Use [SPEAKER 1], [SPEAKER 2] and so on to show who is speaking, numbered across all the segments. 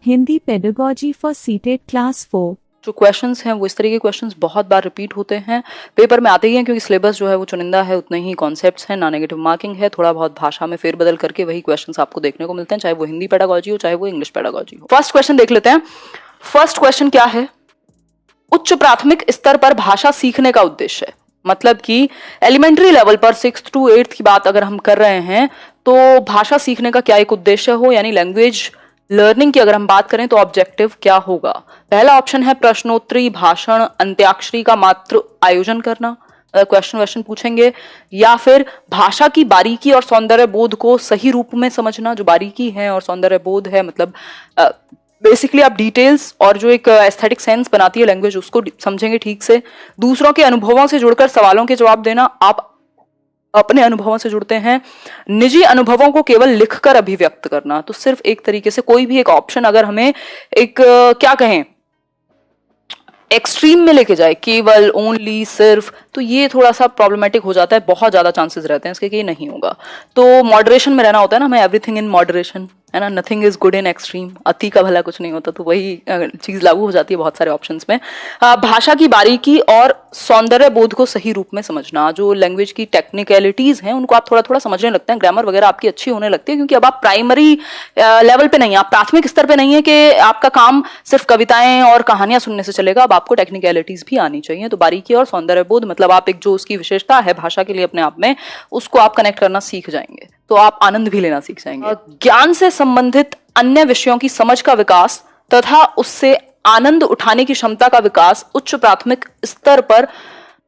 [SPEAKER 1] Hindi pedagogy for seated class 4।
[SPEAKER 2] जो questions हैं वो इस तरह के क्वेश्चंस बहुत बार रिपीट होते हैं, पेपर में आते ही हैं, क्योंकि सिलेबस जो है वो चुनिंदा है, उतने ही कॉन्सेप्ट्स हैं, ना नेगेटिव मार्किंग है, थोड़ा बहुत भाषा में फेरबदल करके वही क्वेश्चंस आपको देखने को मिलते हैं, चाहे वो हिंदी पेडागॉजी हो चाहे वो इंग्लिश पेडागॉजी हो। फर्स्ट क्वेश्चन देख लेते हैं। फर्स्ट क्वेश्चन क्या है? उच्च प्राथमिक स्तर पर भाषा सीखने का उद्देश्य, मतलब कि एलिमेंट्री लेवल पर 6th to 8th की बात अगर हम कर रहे हैं तो भाषा सीखने का क्या एक उद्देश्य हो, यानी लैंग्वेज लर्निंग की अगर हम बात करें तो ऑब्जेक्टिव क्या होगा? पहला ऑप्शन है प्रश्नोत्तरी, भाषण, अंत्याक्षरी का मात्र आयोजन करना, क्वेश्चन पूछेंगे, या फिर भाषा की बारीकी और सौंदर्य बोध को सही रूप में समझना। जो बारीकी है और सौंदर्य बोध है, मतलब बेसिकली आप डिटेल्स और जो एक एस्थेटिक सेंस बनाती है लैंग्वेज, उसको समझेंगे ठीक से। दूसरों के अनुभवों से जुड़कर सवालों के जवाब देना, आप अपने अनुभवों से जुड़ते हैं। निजी अनुभवों को केवल लिखकर अभिव्यक्त करना, तो सिर्फ एक तरीके से कोई भी एक ऑप्शन अगर हमें एक क्या कहें एक्सट्रीम में लेके जाए, केवल, ओनली, सिर्फ, तो ये थोड़ा सा प्रॉब्लमेटिक हो जाता है, बहुत ज्यादा चांसेस रहते हैं इसके कि ये नहीं होगा। तो मॉडरेशन में रहना होता है ना, हमें एवरीथिंग इन मॉडरेशन, है ना, nothing is good in extreme, अति का भला कुछ नहीं होता, तो वही चीज लागू हो जाती है बहुत सारे ऑप्शंस में। भाषा की बारीकी और सौंदर्य बोध को सही रूप में समझना, जो लैंग्वेज की टेक्निकलिटीज हैं उनको आप थोड़ा थोड़ा समझने लगते हैं, ग्रामर वगैरह आपकी अच्छी होने लगती है, क्योंकि अब आप प्राइमरी लेवल पे नहीं है, आप प्राथमिक स्तर पे नहीं है कि आपका काम सिर्फ कविताएं और कहानियां सुनने से चलेगा, अब आपको टेक्निकलिटीज भी आनी चाहिए। तो बारीकी और सौंदर्य बोध, मतलब आप एक जो उसकी विशेषता है भाषा के लिए अपने आप में, उसको आप कनेक्ट करना सीख जाएंगे, तो आप आनंद भी लेना सीख जाएंगे। ज्ञान से संबंधित अन्य विषयों की समझ का विकास तथा उससे आनंद उठाने की क्षमता का विकास उच्च प्राथमिक स्तर पर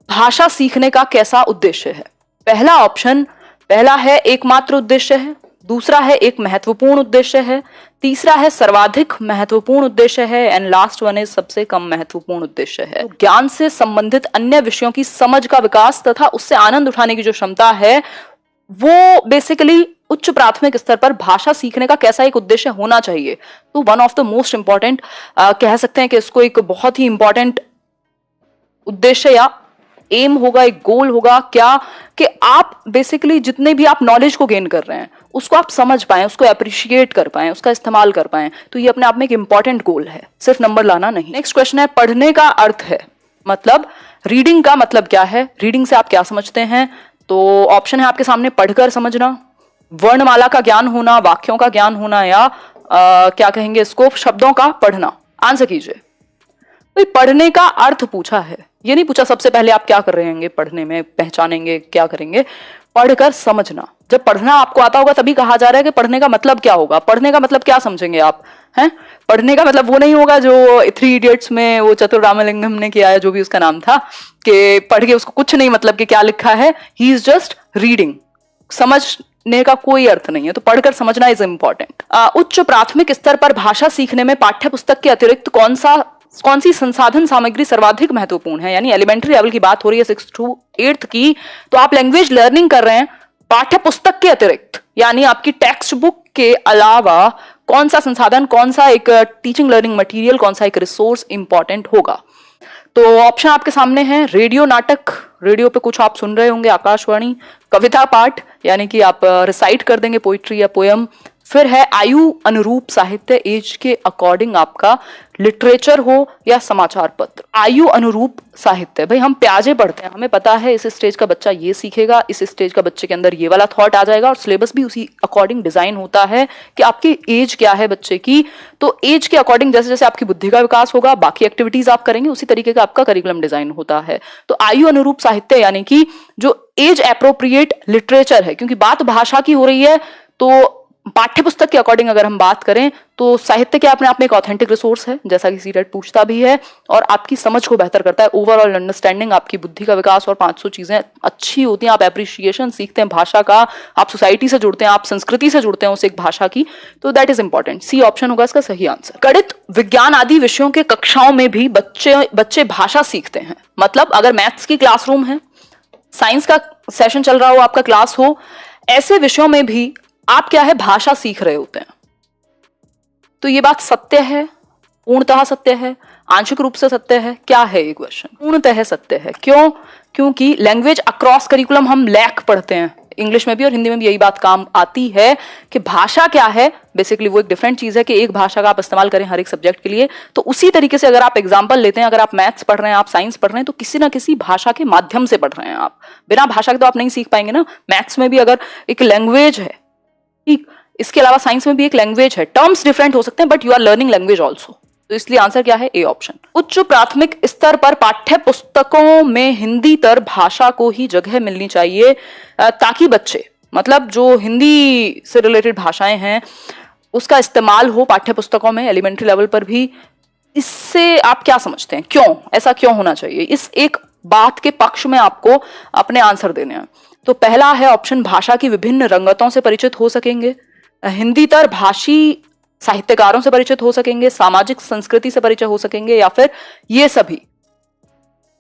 [SPEAKER 2] भाषा सीखने का कैसा उद्देश्य है? पहला ऑप्शन, पहला है एकमात्र उद्देश्य है, दूसरा है एक महत्वपूर्ण उद्देश्य है, तीसरा है सर्वाधिक महत्वपूर्ण उद्देश्य है, एंड लास्ट वन इज सबसे कम महत्वपूर्ण उद्देश्य है। ज्ञान से संबंधित अन्य विषयों की समझ का विकास तथा उससे आनंद उठाने की जो क्षमता है, वो बेसिकली उच्च प्राथमिक स्तर पर भाषा सीखने का कैसा एक उद्देश्य होना चाहिए। तो one of the most important, कह सकते हैं कि इसको एक बहुत ही इंपॉर्टेंट उद्देश्य या एम होगा, एक गोल होगा क्या, कि आप बेसिकली जितने भी आप नॉलेज को गेन कर रहे हैं उसको आप समझ पाएं, उसको अप्रिशिएट कर पाएं, उसका इस्तेमाल कर पाएं, तो ये अपने आप में एक इंपॉर्टेंट गोल है, सिर्फ नंबर लाना नहीं। नेक्स्ट क्वेश्चन है, पढ़ने का अर्थ है, मतलब रीडिंग का मतलब क्या है, रीडिंग से आप क्या समझते हैं? तो ऑप्शन है आपके सामने, पढ़कर समझना, वर्णमाला का ज्ञान होना, वाक्यों का ज्ञान होना, या क्या कहेंगे इसको, शब्दों का पढ़ना। आंसर कीजिए। भाई पढ़ने का अर्थ पूछा है, ये नहीं पूछा सबसे पहले आप क्या कर रहे होंगे पढ़ने में, पहचानेंगे क्या करेंगे, पढ़कर समझना। जब पढ़ना आपको आता होगा तभी कहा जा रहा है कि पढ़ने का मतलब क्या होगा, पढ़ने का मतलब क्या समझेंगे आप, हैं? पढ़ने का मतलब वो नहीं होगा जो 3 इडियट्स में वो चतुर रामलिंगम ने किया है, जो भी उसका नाम था, कि पढ़ के उसको कुछ नहीं मतलब कि क्या लिखा है, ही इज जस्ट रीडिंग, समझने का कोई अर्थ नहीं है, तो पढ़कर समझना इज इंपॉर्टेंट। उच्च प्राथमिक स्तर पर भाषा सीखने में पाठ्य पुस्तक के अतिरिक्त कौन सी संसाधन सामग्री सर्वाधिक महत्वपूर्ण है? यानी एलिमेंट्री लेवल की बात हो रही है 6th to 8th की, तो आप लैंग्वेज लर्निंग कर रहे हैं, पाठ्य पुस्तक के अतिरिक्त यानी आपकी टेक्स्ट बुक के अलावा कौन सा संसाधन, कौन सा एक टीचिंग लर्निंग मटेरियल, कौन सा एक रिसोर्स इंपॉर्टेंट होगा? तो ऑप्शन आपके सामने है, रेडियो नाटक, रेडियो पे कुछ आप सुन रहे होंगे, आकाशवाणी, कविता पाठ यानी कि आप रिसाइट कर देंगे पोइट्री या पोयम, फिर है आयु अनुरूप साहित्य, एज के अकॉर्डिंग आपका लिटरेचर हो या समाचार पत्र। आयु अनुरूप साहित्य, भाई हम प्याजे पढ़ते हैं, हमें पता है इस स्टेज का बच्चा ये सीखेगा, इस स्टेज का बच्चे के अंदर ये वाला थॉट आ जाएगा, और सिलेबस भी उसी अकॉर्डिंग डिजाइन होता है कि आपकी एज क्या है बच्चे की, तो एज के अकॉर्डिंग जैसे जैसे आपकी बुद्धि का विकास होगा, बाकी एक्टिविटीज आप करेंगे, उसी तरीके का आपका करिकुलम डिजाइन होता है। तो आयु अनुरूप साहित्य यानी कि जो एज एप्रोप्रिएट लिटरेचर है, क्योंकि बात भाषा की हो रही है, तो पाठ्य पुस्तक के अकॉर्डिंग अगर हम बात करें तो साहित्य क्या अपने आप में एक ऑथेंटिक रिसोर्स है, जैसा कि सीटेट पूछता भी है, और आपकी समझ को बेहतर करता है, ओवरऑल अंडरस्टैंडिंग, आपकी बुद्धि का विकास और 500 चीजें अच्छी होती हैं, आप एप्रिशिएशन सीखते हैं भाषा का, आप सोसाइटी से जुड़ते हैं, आप संस्कृति से जुड़ते हैं उस एक भाषा की, तो that is important. C option होगा इसका सही आंसर। गणित, विज्ञान आदि विषयों के कक्षाओं में भी बच्चे भाषा सीखते हैं, मतलब अगर मैथ्स की क्लासरूम है, साइंस का सेशन चल रहा हो, आपका क्लास हो, ऐसे विषयों में भी आप क्या है भाषा सीख रहे होते हैं। तो ये बात सत्य है, पूर्णतः सत्य है, आंशिक रूप से सत्य है, क्या है ये क्वेश्चन? पूर्णतः सत्य है। क्यों? क्योंकि लैंग्वेज अक्रॉस करिकुलम हम लैक पढ़ते हैं, इंग्लिश में भी और हिंदी में भी यही बात काम आती है कि भाषा क्या है, बेसिकली वो एक डिफरेंट चीज है कि एक भाषा का आप इस्तेमाल करें हर एक सब्जेक्ट के लिए। तो उसी तरीके से अगर आप एग्जाम्पल लेते हैं, अगर आप मैथ्स पढ़ रहे हैं, आप साइंस पढ़ रहे हैं, तो किसी ना किसी भाषा के माध्यम से पढ़ रहे हैं आप। बिना भाषा के तो आप नहीं सीख पाएंगे ना। मैथ्स में भी अगर एक लैंग्वेज है, ठीक, इसके अलावा साइंस में भी एक लैंग्वेज है, टर्म्स डिफरेंट हो सकते हैं but you are learning language also. तो इसलिए आंसर क्या है, ए ऑप्शन। उच्च प्राथमिक स्तर पर पाठ्य पुस्तकों में हिंदीतर भाषा को ही जगह मिलनी चाहिए ताकि बच्चे, मतलब जो हिंदी से रिलेटेड भाषाएं हैं उसका इस्तेमाल हो पाठ्य पुस्तकों में एलिमेंट्री लेवल पर भी। इससे आप क्या समझते हैं, क्यों ऐसा क्यों होना चाहिए? इस एक बात के पक्ष में आपको अपने आंसर देने हैं। तो पहला है ऑप्शन, भाषा की विभिन्न रंगतों से परिचित हो सकेंगे, हिंदीतर भाषी साहित्यकारों से परिचित हो सकेंगे, सामाजिक संस्कृति से परिचय हो सकेंगे, या फिर ये सभी।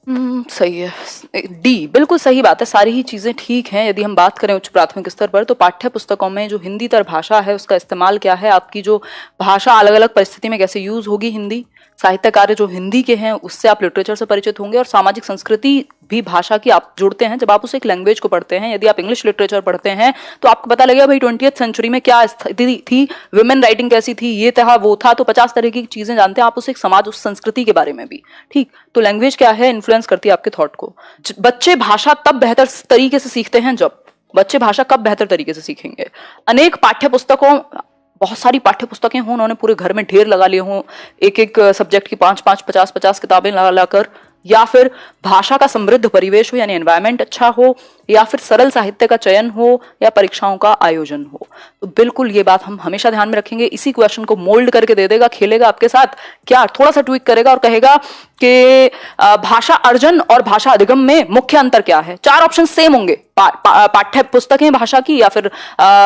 [SPEAKER 2] सही है, डी बिल्कुल सही बात है। सारी ही चीजें ठीक हैं। यदि हम बात करें उच्च प्राथमिक स्तर पर, तो पाठ्य पुस्तकों में जो हिंदीतर भाषा है उसका इस्तेमाल क्या है, आपकी जो भाषा अलग अलग परिस्थिति में कैसे यूज होगी हिंदी, साहित्य कार्य जो हिंदी के हैं उससे आप लिटरेचर से परिचित होंगे, और सामाजिक संस्कृति भी भाषा की आप जुड़ते हैं जब आप उस एक लैंग्वेज को पढ़ते हैं। यदि आप इंग्लिश लिटरेचर पढ़ते हैं तो आपको पता लगेगा भाई 20th सेंचुरी में क्या स्थिति थी, वुमेन राइटिंग कैसी थी, ये था वो था, तो 50 तरह की चीजें जानते हैं आप उस एक समाज, उस संस्कृति के बारे में भी। ठीक, तो लैंग्वेज क्या है, इन्फ्लुएंस करती है आपके थॉट को। बच्चे भाषा तब बेहतर तरीके से सीखते हैं जब, बच्चे भाषा कब बेहतर तरीके से सीखेंगे? अनेक पाठ्य पुस्तकों, बहुत सारी पाठ्य पुस्तकें हों, उन्होंने पूरे घर में ढेर लगा लिए हों, एक एक सब्जेक्ट की 5-5, 50-50 किताबें लगा लाकर, या फिर भाषा का समृद्ध परिवेश हो यानी एनवायरनमेंट अच्छा हो, या फिर सरल साहित्य का चयन हो, या परीक्षाओं का आयोजन हो। तो बिल्कुल ये बात हम हमेशा ध्यान में रखेंगे। इसी क्वेश्चन को मोल्ड करके दे देगा, खेलेगा आपके साथ, क्या थोड़ा सा ट्विक करेगा और कहेगा कि भाषा अर्जन और भाषा अधिगम में मुख्य अंतर क्या है। 4 ऑप्शन सेम होंगे, पाठ्य पुस्तकें भाषा की, या फिर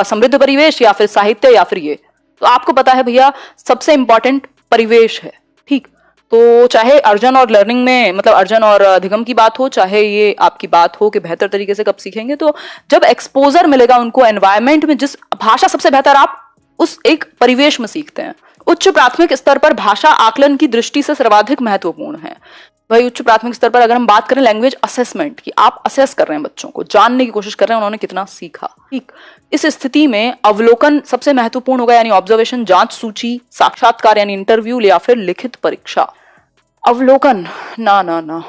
[SPEAKER 2] समृद्ध परिवेश, या फिर साहित्य, या फिर ये। तो आपको पता है भैया सबसे इंपॉर्टेंट परिवेश है। ठीक, तो चाहे अर्जन और लर्निंग में, मतलब अर्जन और अधिगम की बात हो, चाहे ये आपकी बात हो कि बेहतर तरीके से कब सीखेंगे, तो जब एक्सपोजर मिलेगा उनको एनवायरनमेंट में, जिस भाषा सबसे बेहतर आप उस एक परिवेश में सीखते हैं। उच्च प्राथमिक स्तर पर भाषा आकलन की दृष्टि से सर्वाधिक महत्वपूर्ण है। भाई उच्च प्राथमिक स्तर पर अगर हम बात करें लैंग्वेज असेसमेंट की, आप असेस कर रहे हैं बच्चों को, जानने की कोशिश कर रहे हैं उन्होंने कितना सीखा। ठीक, इस स्थिति में अवलोकन सबसे महत्वपूर्ण होगा, यानी ऑब्जर्वेशन, जांच सूची, साक्षात्कार यानी इंटरव्यू, या फिर लिखित परीक्षा। अवलोकन ना ना ना,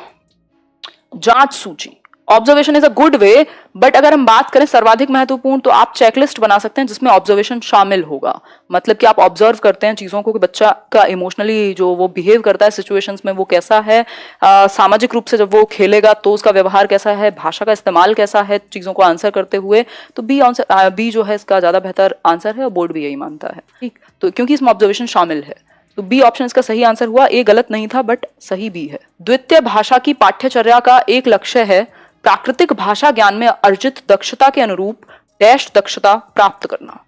[SPEAKER 2] जांच सूची। Observation is a good way, but अगर हम बात करें सर्वाधिक महत्वपूर्ण, तो आप चेकलिस्ट बना सकते हैं जिसमें ऑब्जर्वेशन शामिल होगा। मतलब कि आप ऑब्जर्व करते हैं चीजों को कि बच्चा का इमोशनली जो वो बिहेव करता है सिचुएशंस में वो कैसा है, सामाजिक रूप से जब वो खेलेगा तो उसका व्यवहार कैसा है, भाषा का इस्तेमाल कैसा है चीजों को आंसर करते हुए। तो बी जो है इसका ज्यादा बेहतर आंसर है और बोर्ड भी यही मानता है। ठीक, तो क्योंकि इसमें ऑब्जर्वेशन शामिल है, तो बी ऑप्शन इसका सही आंसर हुआ। ए गलत नहीं था बट सही भी है। द्वितीय भाषा की पाठ्यचर्या का एक लक्ष्य है प्राकृतिक भाषा ज्ञान में अर्जित दक्षता के अनुरूप डैश दक्षता प्राप्त करना।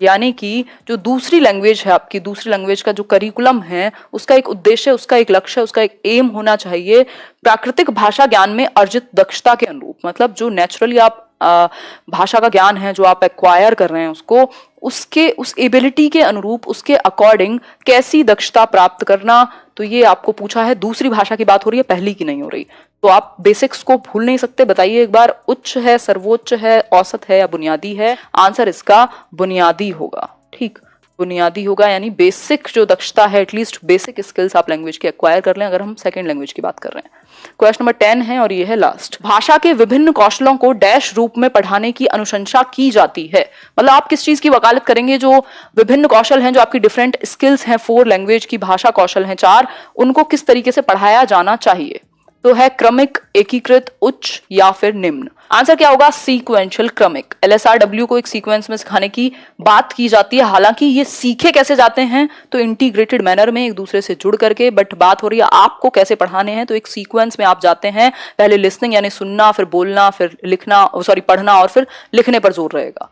[SPEAKER 2] यानी कि जो दूसरी लैंग्वेज है आपकी, दूसरी लैंग्वेज का जो करिकुलम है उसका एक उद्देश्य, उसका एक लक्ष्य, उसका एक एम होना चाहिए प्राकृतिक भाषा ज्ञान में अर्जित दक्षता के अनुरूप। मतलब जो नेचुरली आप भाषा का ज्ञान है जो आप एक्वायर कर रहे हैं उसको, उसके उस एबिलिटी के अनुरूप, उसके अकॉर्डिंग कैसी दक्षता प्राप्त करना। तो ये आपको पूछा है, दूसरी भाषा की बात हो रही है, पहली की नहीं हो रही। तो आप बेसिक्स को भूल नहीं सकते। बताइए एक बार, उच्च है, सर्वोच्च है, औसत है या बुनियादी है? आंसर इसका बुनियादी होगा। ठीक, बुनियादी होगा, यानी बेसिक जो दक्षता है, एटलीस्ट बेसिक स्किल्स आप लैंग्वेज की एक्वायर कर लें अगर हम सेकंड लैंग्वेज की बात कर रहे हैं। क्वेश्चन नंबर 10 है और ये है लास्ट। भाषा के विभिन्न कौशलों को डैश रूप में पढ़ाने की अनुशंसा की जाती है। मतलब आप किस चीज की वकालत करेंगे? जो विभिन्न कौशल हैं, जो आपकी डिफरेंट स्किल्स हैं, 4 लैंग्वेज की भाषा कौशल हैं 4, उनको किस तरीके से पढ़ाया जाना चाहिए? तो है क्रमिक, एकीकृत, उच्च या फिर निम्न। आंसर क्या होगा? सीक्वेंशियल, क्रमिक। LSRW को एक सीक्वेंस में सिखाने की बात की जाती है। हालांकि ये सीखे कैसे जाते हैं? तो इंटीग्रेटेड मैनर में, एक दूसरे से जुड़ करके। बट बात हो रही है आपको कैसे पढ़ाने हैं, तो एक सीक्वेंस में आप जाते हैं। पहले लिसनिंग यानी सुनना, फिर बोलना, फिर लिखना, पढ़ना और फिर लिखने पर जोर रहेगा।